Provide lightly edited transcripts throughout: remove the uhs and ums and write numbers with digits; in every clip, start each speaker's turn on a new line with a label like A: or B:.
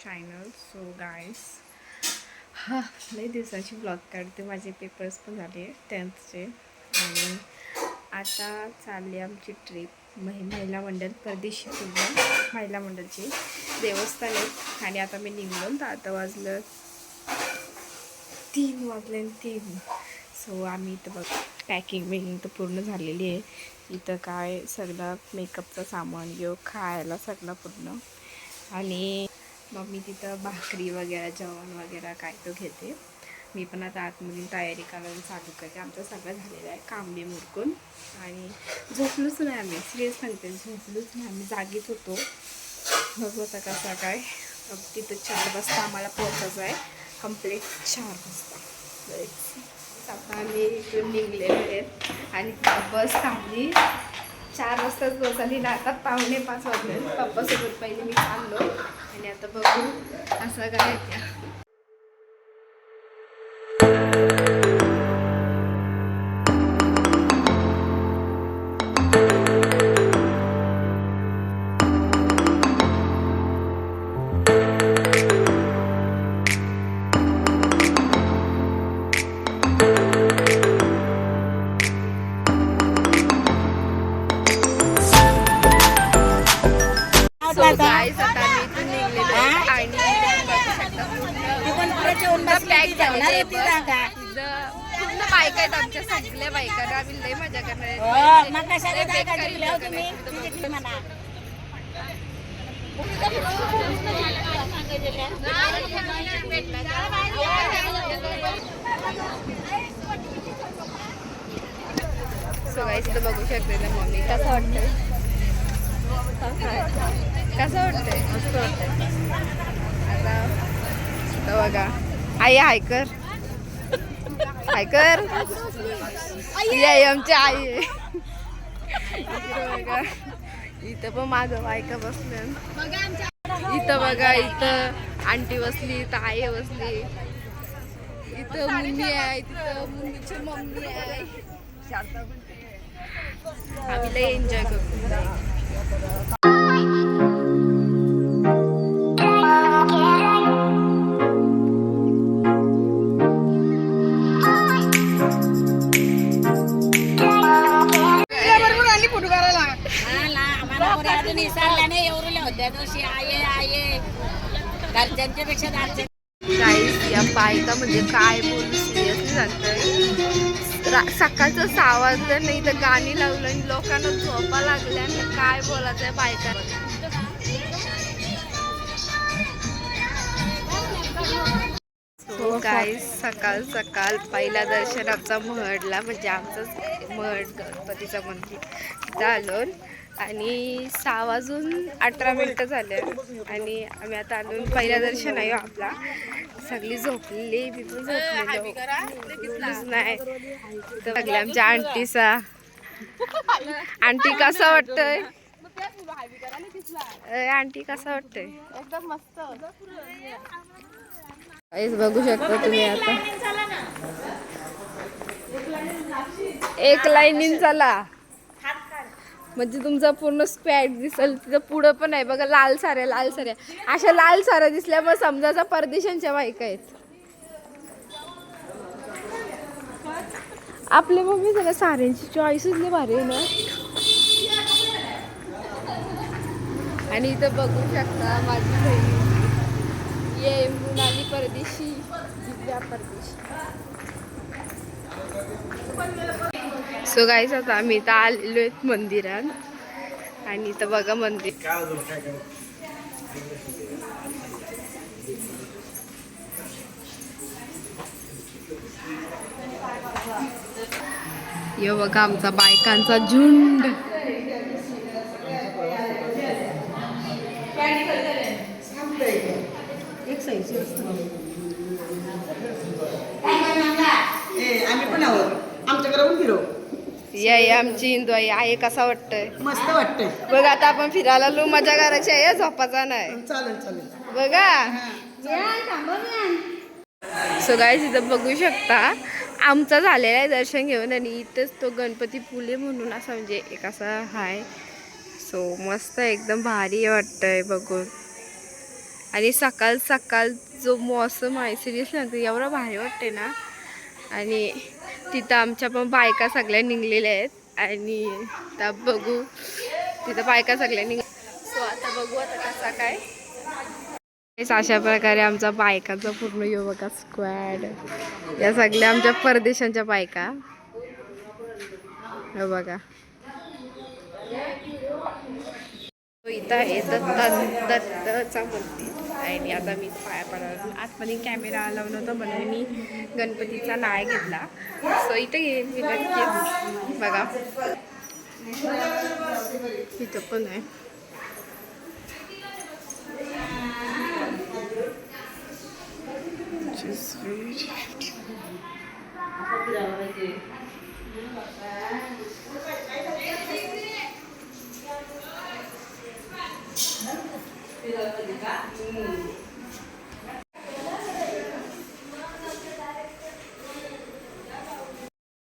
A: Channel. So guys, हा लई दिवसाची ब्लॉग काढते. माझे पेपर्स पण झाले 10thचे आणि आता चालली आमची ट्रिप महिला मंडळ परदेशी पूर्ण महिला मंडळची देवस्थान आहे. आणि आता मी निघलो तर आता वाजलं 3 सो आम्ही इथं बघ पॅकिंग तर पूर्ण झालेली आहे. इथं काय सगळं मेकअपचं सामान घेऊ, खायला सगळं पूर्ण. आणि मग मी तिथं भाकरी वगैरे जेवण वगैरे काय तो घेते. मी पण आता आतमधून तयारी करायला चालू करते. आमचं सगळं झालेलं आहे काम बी मुरकून. आणि झोपलोच नाही आम्ही, सिरियस सांगते, झोपलोच नाही आम्ही, जागीच होतो. बघू आता कसं काय. तिथं 4 वाजता आम्हाला पोहोचायचं आहे, कंप्लीट 4 वाजता. आता आम्ही इथून निघलेले आहेत आणि बस थांबली 4 वाजताच बस आली ना. आता 4:45 वाजले. पप्पासोबत पहिले मी चाललो आणि आता बघू असं काय त्या. बायका आहेत आमच्या, सगळ्या बायका. आम्ही लई मजा करणार. सगळ्याच इथं बघू शकते ना मम्मी. कसं वाटतंय? कसं वाटतंय? मस्त वाटतंय. आता बघा आई हाय कर, हाय कर. आई आमची आई आहे. बघा इथं पण माझं बायका बसल्या. इथं बघा, इथं आंटी बसली, इथं आई बसली, इथं मुन्नी आहे, तिथं मुन्नीची मम्मी आहे. आम्ही लई एन्जॉय करतो. या बायका म्हणजे काय बोलू, सिरियसली सांगतोय. सकाळचं 6 वाजलं नाही तर गाणी लावलं आणि लोकांना झोपा लागल्या आणि काय बोलायचंय बायका. हो गाईस, सकाळ सकाळ पहिला दर्शन आमचा महडला, म्हणजे आमचंच महड गणपतीचं मंदिर तिथं आलो. आणि 6:18 झाले आणि आम्ही आता आलो. पहिला दर्शन आहे आपला. सगळी झोपलेली, तिथून झोपलेलो नाही. सगळ्या आमच्या आंटीचा. आंटी कसं वाटतंय? आंटी कसं वाटतंय? एकदम मस्त. बघू शकता तुम्ही आता एक लाईनीन चला, म्हणजे तुमचा पूर्ण स्क्वॅड दिसेल. तिथं पुढं पण आहे बघा, लाल साऱ्या अशा लाल साऱ्या दिसल्यामुळे समजायचा परदेशांच्या बायका आहेत. आपल्या मम्मी जरा साऱ्यांची चॉईसच लई भारी आहे ना. आणि इथं बघू शकता माझी बहीण ये मुलाली परदेशी, दिव्या परदेशी. सो गाईस, आता आम्ही इथं आलेलो आहेत मंदिरात आणि इथं बघा मंदिर. ये बघा आमचा बायकांचा झुंड.
B: आम्ही पण आहोत, आमच्याकडे फिरव.
A: या आमची इंदू आई आहे. कसा वाटतंय?
B: मस्त वाटतंय.
A: बघ आता आपण फिरायला लो, मजा करायची आहे, झोपाचा नाही.
B: चालेल चालेल
A: बघा. सो गाईस, इथं बघू शकता आमचं झालेलं आहे दर्शन घेऊन. आणि इथंच तो गणपती पुले म्हणून असा, म्हणजे एक असा हाय. सो मस्त एकदम भारी वाटतंय बघून. आणि सकाळ सकाळ जो मौसम आहे सिरियसली ना एवढं भारी वाटते ना. आणि तिथं आमच्या पण बायका सगळ्या निघलेल्या आहेत आणि आता बघू तिथं बायका सगळ्या सो आता बघू आता कसा काय. अशा प्रकारे आमचा बायकाचा पूर्ण यो बघा स्क्वॅड. या सगळ्या आमच्या परदेशांच्या बायका हे बघा. इथं आहे दत्तचा मंदिर आणि आता मी पाया पडायला आतमध्ये कॅमेरा लावून होता म्हणून मी गणपतीचा नाय घेतला. सो इथं येईल मी नक्कीच बघा. इथं पण आहे.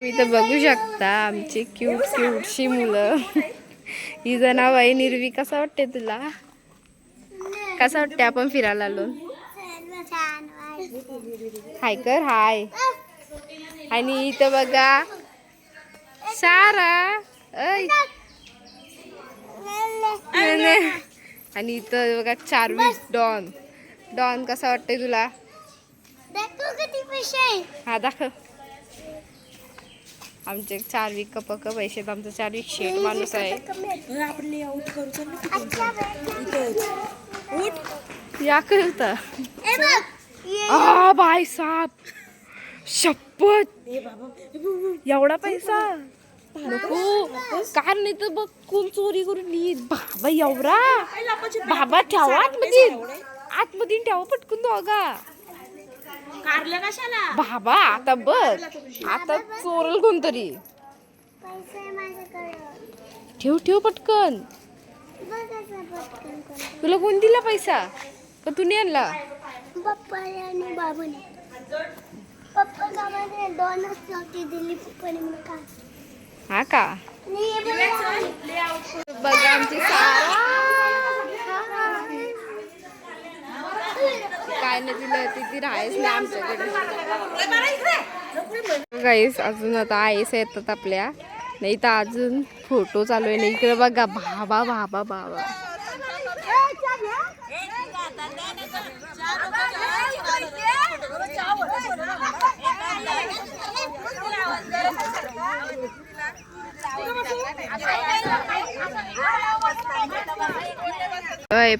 A: इथं बघू शकता आमची क्यूट क्यूटशी मुलं. हिचं नाव आहे निर्वी. कसं वाटते तुला? कसं वाटते आपण फिरायला आलो? हाय कर हाय. आणि इथं बघा सारा आणि इथं बघा चार्विक डॉन. डॉन कसा वाटतंय तुला? हा दाखव. आमचे चार्विक पक्क पैसे. आमचा चार्विक शेट माणूस आहे. या करता भाई साहब शपथ एवढा पैसा नको. कार नाही तर बघ कोण चोरी करून येईल. बाबा एवढा बाबा ठेवा आतमध्ये. आतमध्ये ठेवा पटकून दोघा. बाबा आता बघ आता चोरल कोणतरी. ठेव ठेव पटकन. तुला कोण दिला पैसा का तू नाही आणला?
C: पप्पा आणि बाबाने. पप्पा बाबाने 2च नोटी दिली पप्पाने मला.
A: हा का? बघा आमची सारा काय नाही दिलं ती राहायच नाही आमच्याकडे. गाईस अजून आता आईस येतात आपल्या. नाही तर अजून फोटो चालू आहे. नाही इकडे बघा बाबा बाबा बाबा.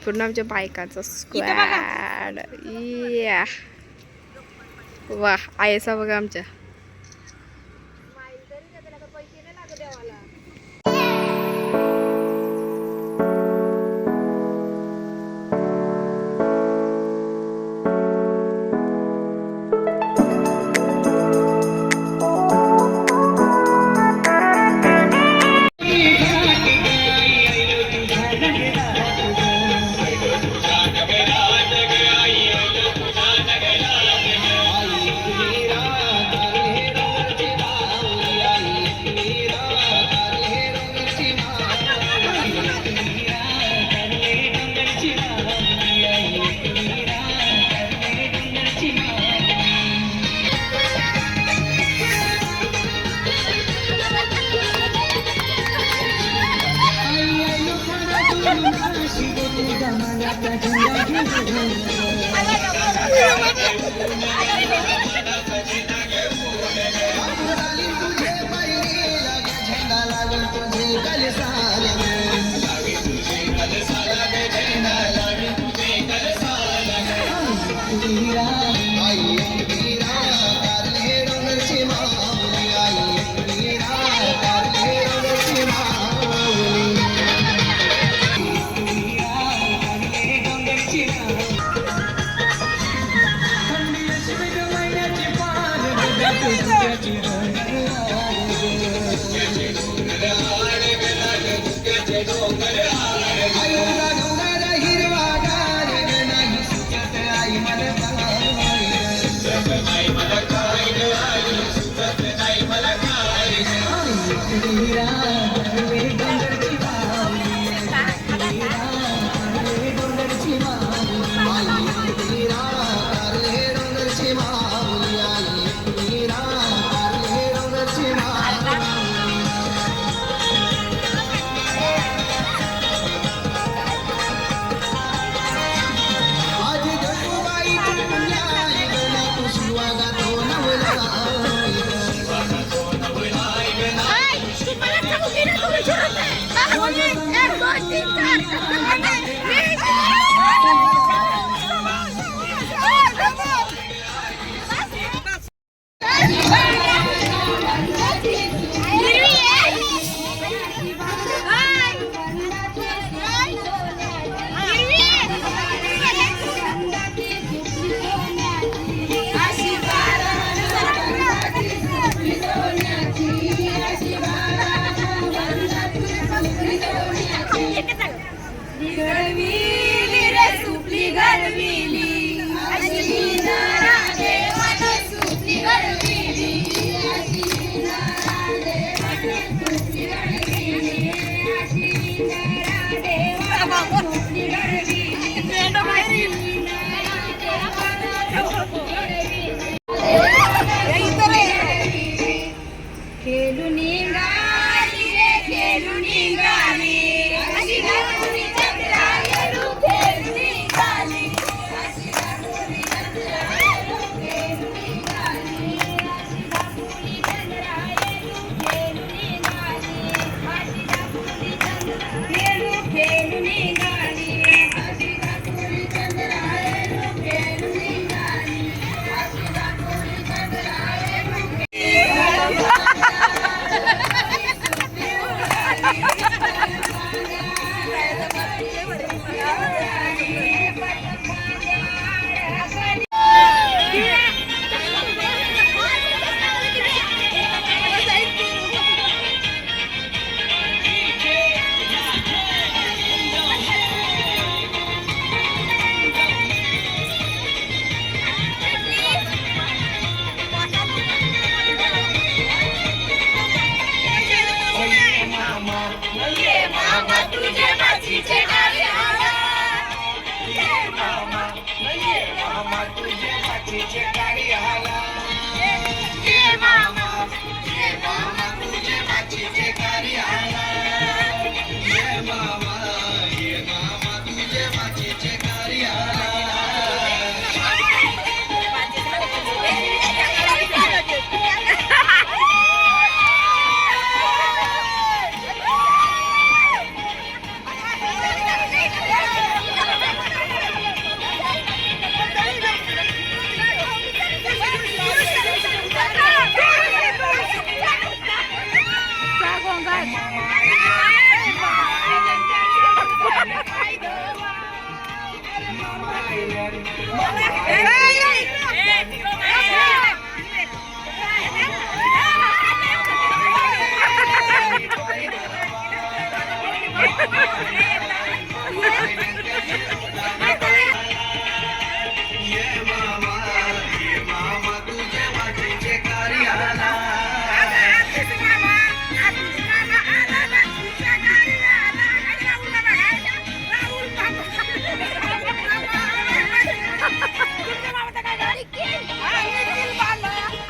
A: पूर्ण आमच्या बायकाचा स्क्वॅड. या वा आयसा बघा आमच्या.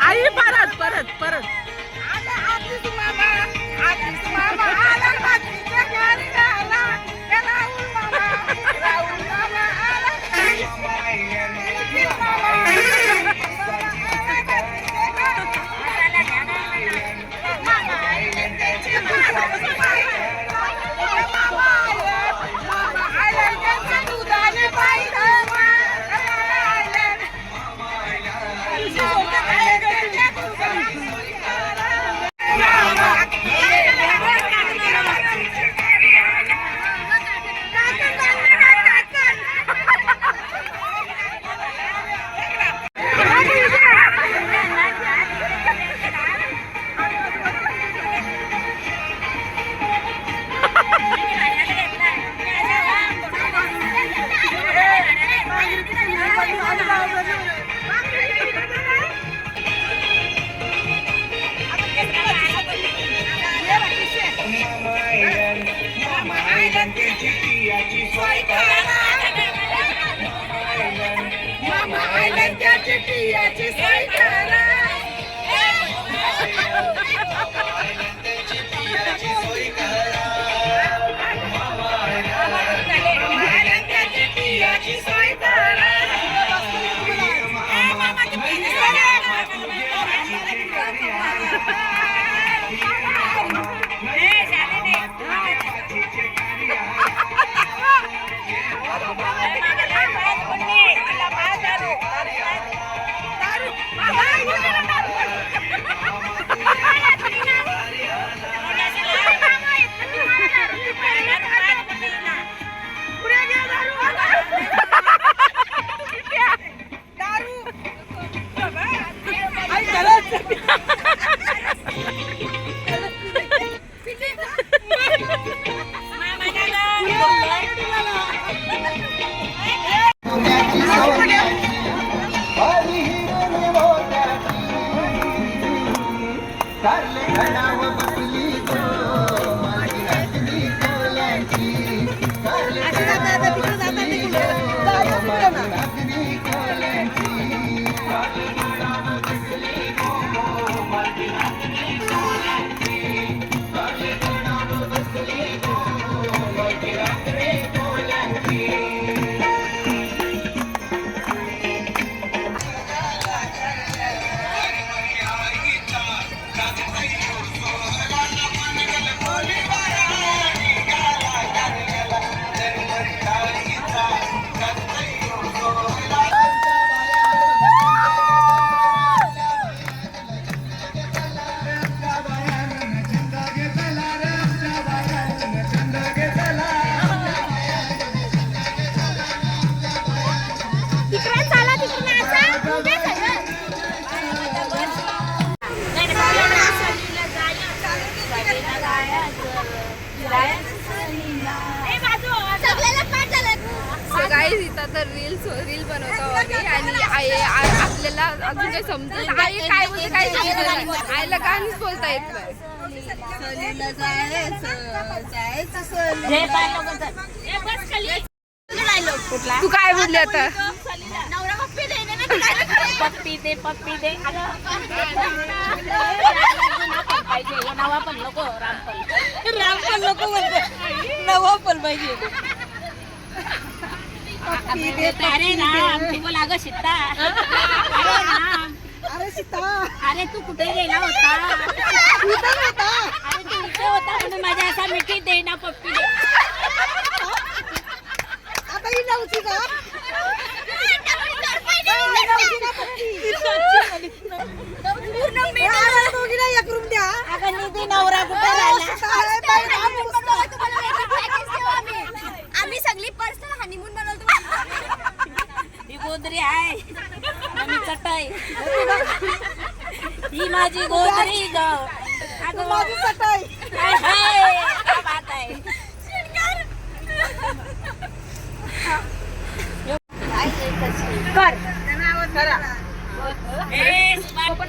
A: आई परत परत परत गाईज इथं तर रील बनवतो आम्ही आणि आपल्याला मला अजून काही समजत आई काय बोलते काय समजत नाही. आईला गाणीच बोलता येत नाही. तू काय बोलली आता?
D: पप्पी दे पाहिजे नवा पण नको रामपल नको म्हणते नवा पण पाहिजे अरे राम तू बोल अगं सीता अरे राम
B: अरे सीता
D: अरे तू कुठे गेला होता अरे तू इथे होता म्हणून माझ्या असा मिठी दे ना पप्पी दे
B: आता ही नव्हती का दोघीला एक रूम द्या.
D: अगं निधी नवरा कुठे राहिला
C: आम्ही सगळी पर्सनल हनीमून बनवतो.
D: ही गोदरी आहे आणि चटई ही माझी गोदरी ग अगं
B: माझी चटई
D: हाय, हाय, क्या बात आहे कर
B: करा.
D: ए, सुभाष.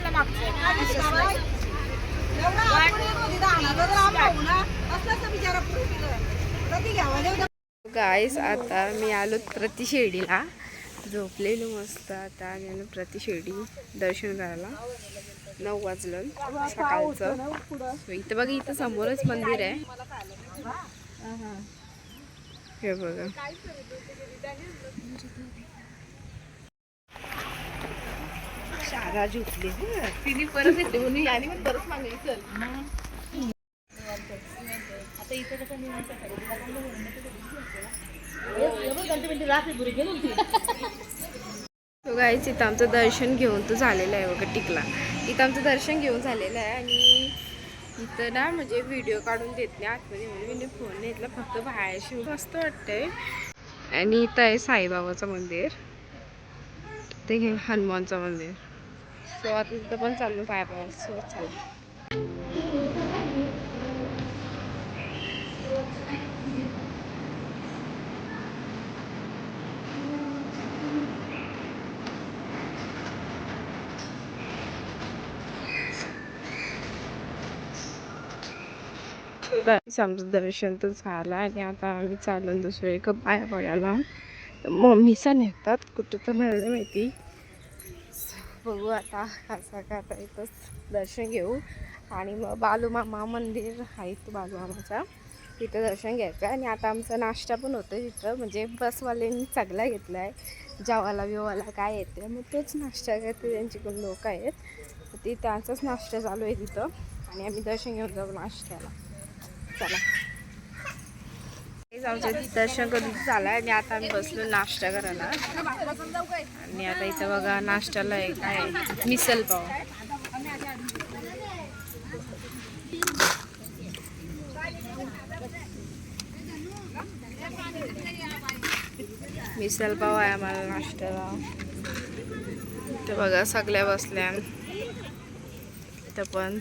A: गाईस आता मी आलो प्रति शिर्डीला. झोपलेलो मस्त. आता आलो प्रति शिर्डी दर्शन करायला. 9 वाजलं सकाळचं. इथं बघा इथं समोरच मंदिर आहे. हे बघा शाळा झोपली तिने परत येते म्हणून याने पण परत मागायचं. तो गाईच इथं आमचं दर्शन घेऊन तो झालेलं आहे बघा टिकला. इथं आमचं दर्शन घेऊन झालेलं आहे आणि इथं ना म्हणजे व्हिडिओ काढून देत नाही आतमध्ये म्हणून मी फोन घेतला फक्त बाहेरशी मस्त वाटतंय. आणि इथं आहे साईबाबाचं मंदिर ते हनुमानचं मंदिर. सो आता इथं पण चालू पाय सो चालू आमचं दर्शन तर झालं आणि आता आम्ही चालून दुसरं एका पाया पडायला. मम्मीचा नेतात कुठं तर मला माहिती. बघू आता कसं का आता इथंच दर्शन घेऊ आणि मग बालूमामा मंदिर आहे तो बालूमामाचा तिथं दर्शन घ्यायचं. आणि आता आमचा नाश्ता पण होतं तिथं म्हणजे बसवाल्यांनी सगळा घेतला आहे जेवायला बिवायला काय येते मग तोच नाश्ता घेते. त्यांच्याकडून लोक आहेत ती त्यांचाच नाश्ता चालू आहे तिथं आणि आम्ही दर्शन घेऊन जाऊ नाश्त्याला. चला आमचं दर्शन करून झालं आणि आता आम्ही बसलो नाश्ता करायला. आणि आता इथं बघा नाश्त्याला आहे काय मिसल पाव. मिसल पाव आहे आम्हाला नाश्त्याला. इथं बघा सगळ्या बसल्या इथं पण.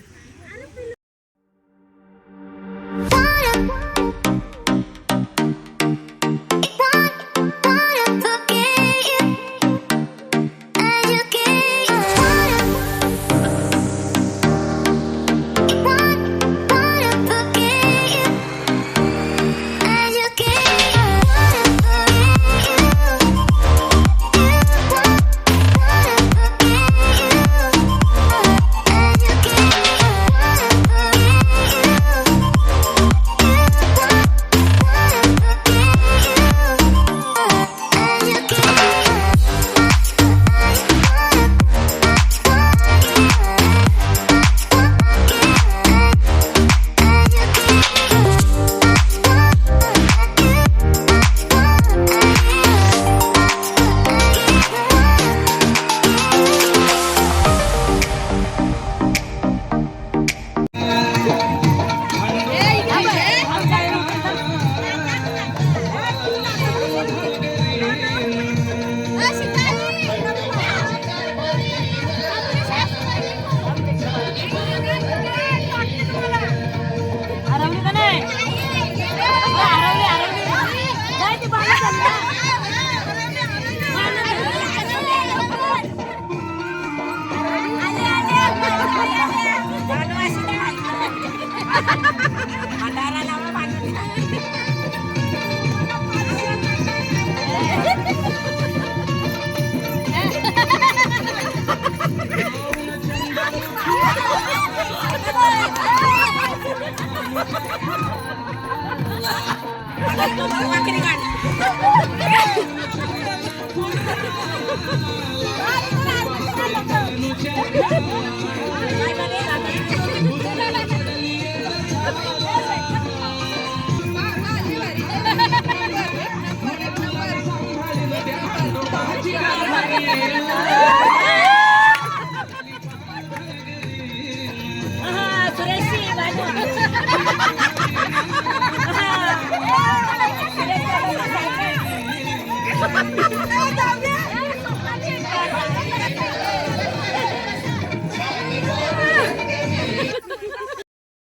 D: भंडारा लावा बांधून. वाकडी काढ. सुरेशची बाजू.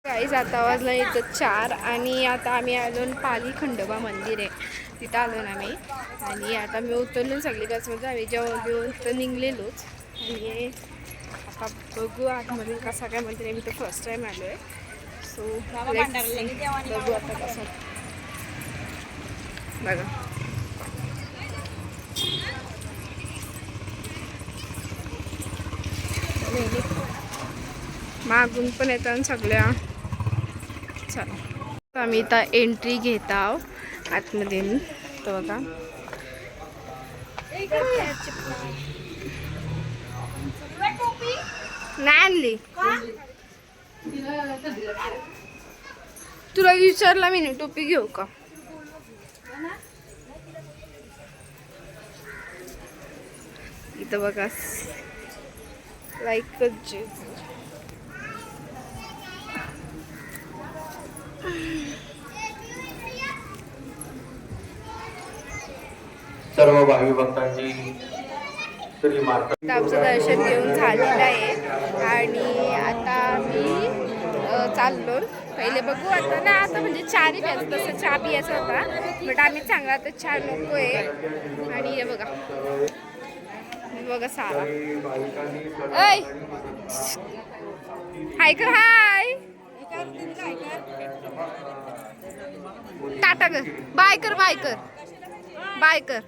A: गाईज आता वाजला इथं 4 आणि आता आम्ही आलो पाली खंडोबा मंदिर आहे तिथं आलो ना आम्ही. आणि आता मी उतरलो सगळी बसमध्ये आम्ही जेवण बिवून तर निघलेलोच. आणि आता बघू आतमध्ये कसा काय मंदिर आहे. मी तर फर्स्ट टाईम आलो आहे. सो बघू आता कसं बघा. मागून पण येतात सगळ्या. चला आम्ही इथं एंट्री घेत आहोत आतमध्ये. तर बघा नाही आणली. तुला विचारला मी टोपी घेऊ का. इथं बघा लाईक
E: सर्व भावी भक्तांची श्री माता.
A: आमचं दर्शन घेऊन झालेलं आहे आणि आता मी चाललो. पहिले बघू आता ना आता म्हणजे चहा नाही प्यायचं तसं चहा पियाचा होता बट आम्ही चांगला तर चहा नको आहे. आणि हे बघा बघा सारा ऐ हाय कर हाय टाटा कर बाय कर बाय कर बाय कर.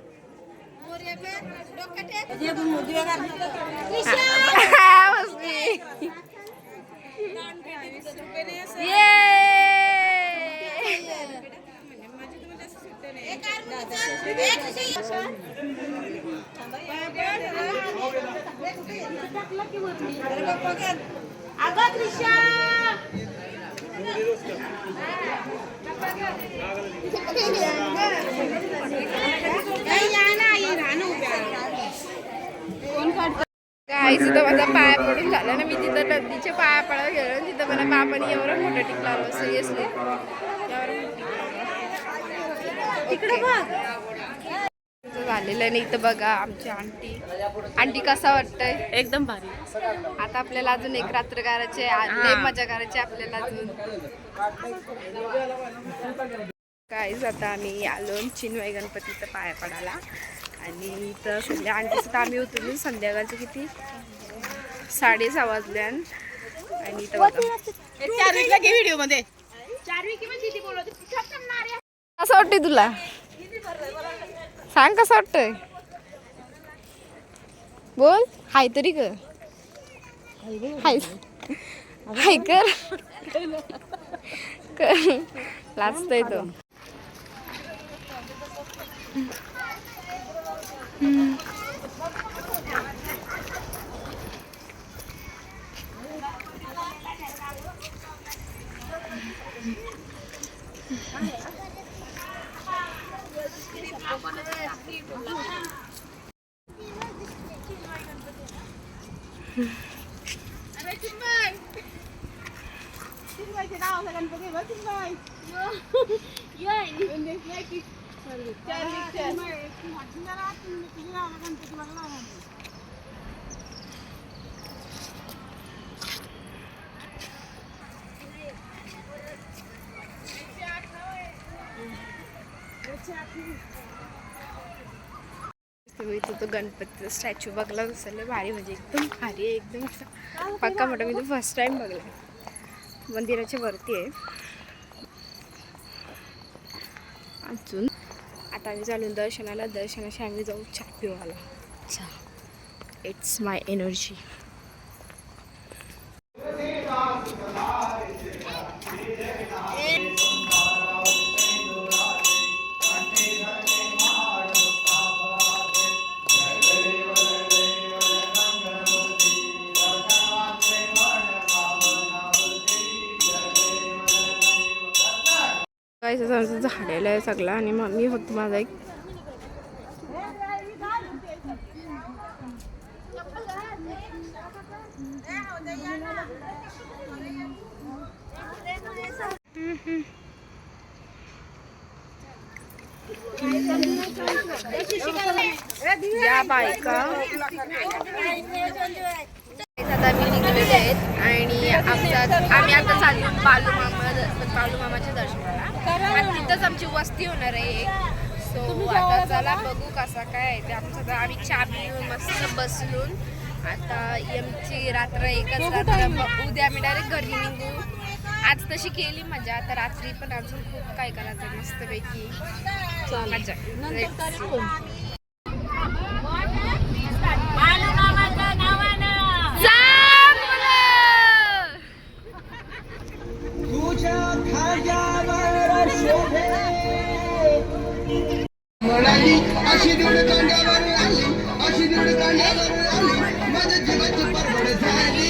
A: गाईस इथं माझा पाया पडून झाला ना. मी तिथं नदीच्या पाया पडायला गेलो तिथं मला बाबांनी एवढं मोठं टिक लावलं. सिरियसली झालेलं नाही. इथं बघा आमची आंटी कसा वाटतंय.
D: एकदम भारी.
A: आता आपल्याला अजून एक रात्र करायचे. लय मजा करायची आपल्याला अजून. गाईस आता आम्ही आलो चिन्मय गणपतीचं पाया पडायला. आणि इथं सध्या आंटीचं तर आम्ही उतरलो संध्याकाळचे किती 6:30 वाजल्या. आणि इथं
D: चारवीला घे व्हिडिओ मध्ये.
A: कसं वाटतंय तुला सांग कसं वाटतंय बोल. हाय तरी कर हाय हाय कर लाजतोय तो. इथं तो गणपतीचा स्टॅच्यू बघला असेल भारी म्हणजे एकदम भारी आहे एकदम पक्का मोठा. मी तो फर्स्ट टाइम बघला मंदिराच्या वरती आहे. अजून आता आम्ही चालून दर्शनाशी आम्ही जाऊ चहा पिवायला. चहा इट्स माय एनर्जी. झालेलं आहे सगळं आणि मम्मी होत माझा एक या बायका आता मी निघलेले आहेत आणि आम्ही आता चाललो बालूमामाच्या दर्शनाला आणि तिथंच आमची वस्ती होणार आहे एक. सो आता चला बघू कसा काय आहे ते आमचं. तर आम्ही चहा पिऊन मस्त बसलून आता आमची रात्र एकच रात्र. उद्या आम्ही डायरेक्ट घरी निघू. आज तशी केली मजा, आता रात्री पण अजून खूप काय करायचं मस्तपैकी मजा.
F: अशी दूर कांड्यावर आली, अशी दूर कांड्यावर आली, माझ्या जीवाची परवड झाली.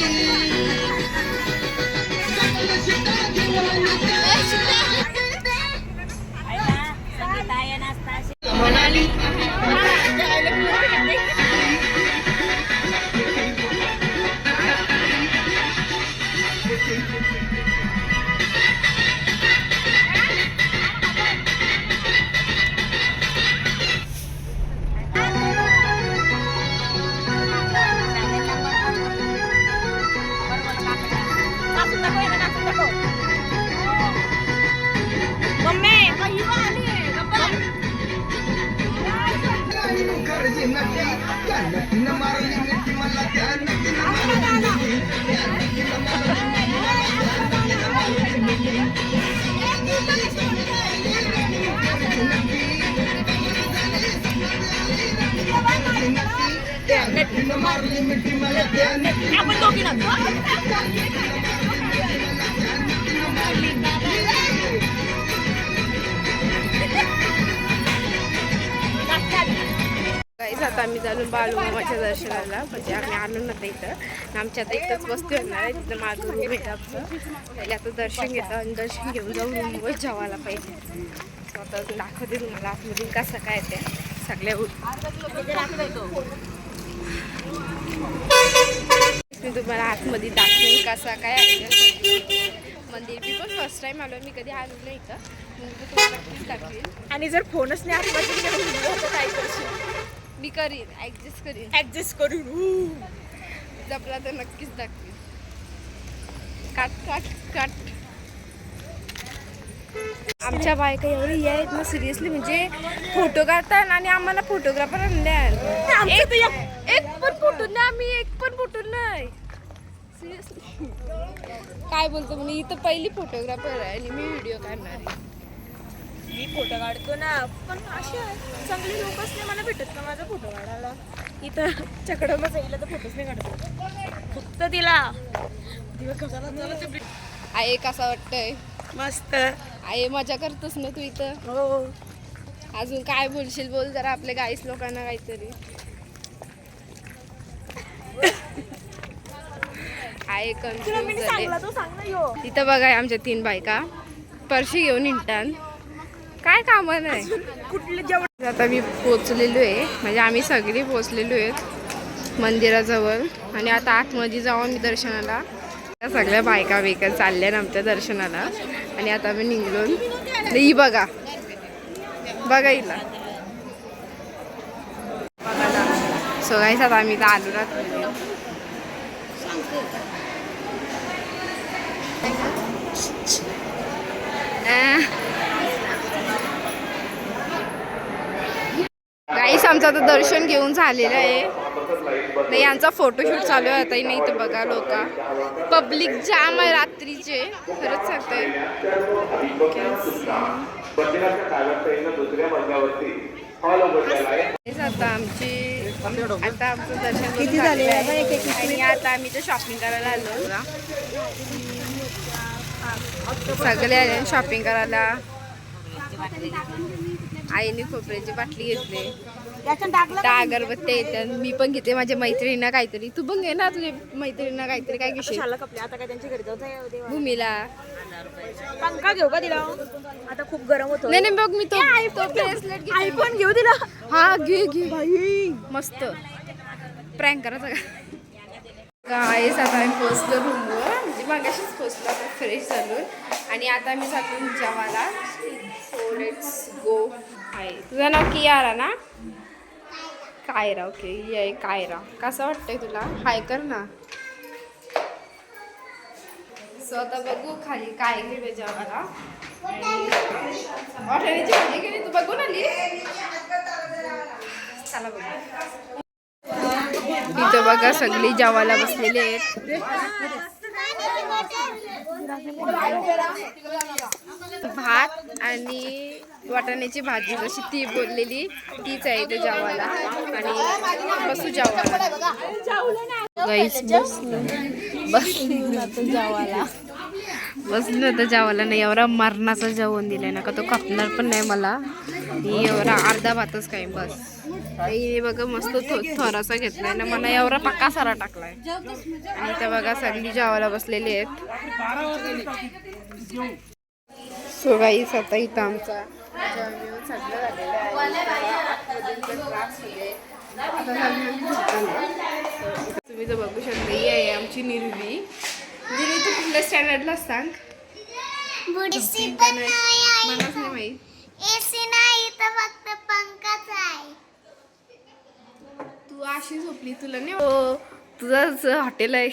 F: म्हणाली मारली मिठी मला आपण दोघी ना
A: आता आम्ही चालू बालूमामाच्या दर्शनाला. म्हणजे आम्ही आलो नव्हतं इथं. आमच्या आता इथंच वस्ती होणार आहे. तिथं माझं रूम आहे आमचं. पहिले आता दर्शन घेतो आणि दर्शन घेऊन जाऊन रूमवर जेवायला पाहिजे. आता दाखवते तुम्हाला आतमध्ये कसं काय ते सगळ्या. मी तुम्हाला आतमध्ये दाखवेन कसा काय आहे मंदिर. मी पण फर्स्ट टाइम आलो, मी कधी आलो नाही इथं. तुम्हाला नक्कीच दाखवेन.
B: आणि जर फोनच नाही आतमध्ये काय करशील?
A: मी करीन ॲडजस्ट करून जपला तर नक्कीच दाखवेन. काट आमच्या बायका एवढी आहेत ना सिरियसली, म्हणजे फोटो काढतात आणि आम्हाला फोटोग्राफर आणल्या. एक पण फोटो नाही, आम्ही एक पण फोटो नाही सिरियसली. काय बोलतो म्हणजे इथं पहिली फोटोग्राफर आहे आणि मी व्हिडिओ काढणार आहे.
B: मी फोटो काढतो ना, पण असे चांगले लोकच नाही मला भेटत ना माझा फोटो काढायला. इथं चकडं जायला तर फोटोच नाही काढतो फक्त तिला.
A: आहे कसा वाटतंय?
B: मस्त
A: आहे. मजा करतोस ना तू इथं?
B: हो.
A: अजून काय बोलशील? बोल जरा आपल्या गाईस लोकांना काहीतरी. आहे कन्फ्युज. तिथं बघा आमच्या 3 बायका परशी घेऊन हिंडतात. काय काम नाही
B: कुठलं जेवण.
A: आता मी पोचलेलो आहे, म्हणजे आम्ही सगळी पोचलेलो आहेत मंदिराजवळ. आणि आता आतमध्ये जाऊ आम्ही दर्शनाला. सगळ्या बायका बेका चालल्या आमच्या दर्शनाला. आणि आता आम्ही निघलो. ही बघा हिला. सो गाईस आता आम्ही इथं आलो ना. गाईस आमचं आता दर्शन घेऊन झालेलं आहे. नाही यांचा फोटोशूट चालू आहे आता नाही तर बघा लोक पब्लिक जाम आहे रात्रीचे खरंच सांगते.
E: दुसऱ्या मजल्यावरती हॉल उघडलेला आहे.
A: आता आमचं दर्शन किती झाले आणि आता आम्ही तर शॉपिंग करायला आलो. सगळे आले शॉपिंग करायला. आईने खोबऱ्याची बाटली घेतली, त्या अगरबत्त्या येतात. मी पण घेते माझ्या मैत्रिणींना काहीतरी. तू पण घे ना तुझ्या मैत्रिणींना काहीतरी. काय घेशील?
B: आता काय त्यांच्या घरी जाऊ
A: भूमीला
B: पंखा घेऊ का तिला? आता खूप गरम होतो.
A: नाही बघ मी तो ब्रेसलेट
B: आयफोन घेऊ तिला.
A: हा घे मस्त प्रँक करायचा का गाईस. आता आम्ही पोचलो रूमवर, म्हणजे मागाशीच पोचलो. आता फ्रेश झालो आणि आता मी जातो जेवायला. So let's go. आहे तुझं नाव कियारा ना? कायरा. ओके ये कायरा. कसं वाटतंय तुला? हाय कर ना. सो आता बघू खाली काय गेलं जेवायला. वाटाण्याची भाजी गेली तू बघून आली. चला बघू. तिथं बघा सगळी जेवायला बसलेली आहेत. भात आणि वाटाण्याची भाजी जशी ती बोललेली तीच आहे इथे जेवायला. आणि बसू जेवायला. गाईस बसलो तर जेवायला नाही. एवढा मरणाचं जेवण दिलंय ना का तो कापणार पण नाही मला. एवढा अर्धा भातच काय बस. बघा मस्त थोडासा घेतलाय ना मला. एवढा पक्का सारा टाकलाय. आणि त्या बघा सगळी जेवायला बसलेली आहेत. सो गाईस आता इथं आमचा जेवण सगळं झालेलं आहे. तुम्ही तर बघू शकता. ही आहे आमची निर्वी. निर्वी तू कुठल्या स्टँडर्डला सांग? मलाच नाही माहित.
C: एसी नाही तर फक्त पंखाच आहे.
A: तू अशी झोपली तुला नाही हो. तुझंच हॉटेल आहे.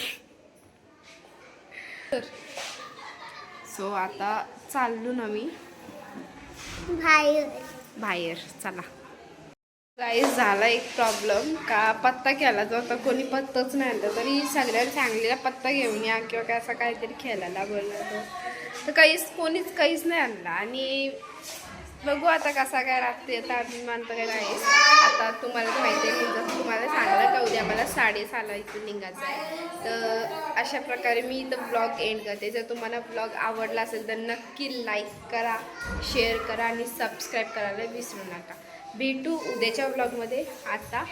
A: सो आता चाललो ना मी बाहेर. चला गाईस. झाला एक प्रॉब्लेम का पत्ता केला जो आता कोणी पत्ताच नाही आणला. तरी सगळ्या फॅमिलीला पत्ता घेऊन या किंवा काय असं काहीतरी खेळायला बोलला तर काहीच नाही आणला. आणि बघू आता कसा काय राहते. आता अभिमान तर काय नाही. आता तुम्हाला माहिती आहे जसं तुम्हाला सांगलं का उद्या मला 6:30ला इथून निघायचं आहे. तर अशा प्रकारे मी इथं ब्लॉग एंड करते. जर तुम्हाला ब्लॉग आवडला असेल तर नक्की लाईक करा, शेअर करा आणि सबस्क्राईब करायला विसरू नका. भेटू उद्याच्या ब्लॉगमध्ये. आता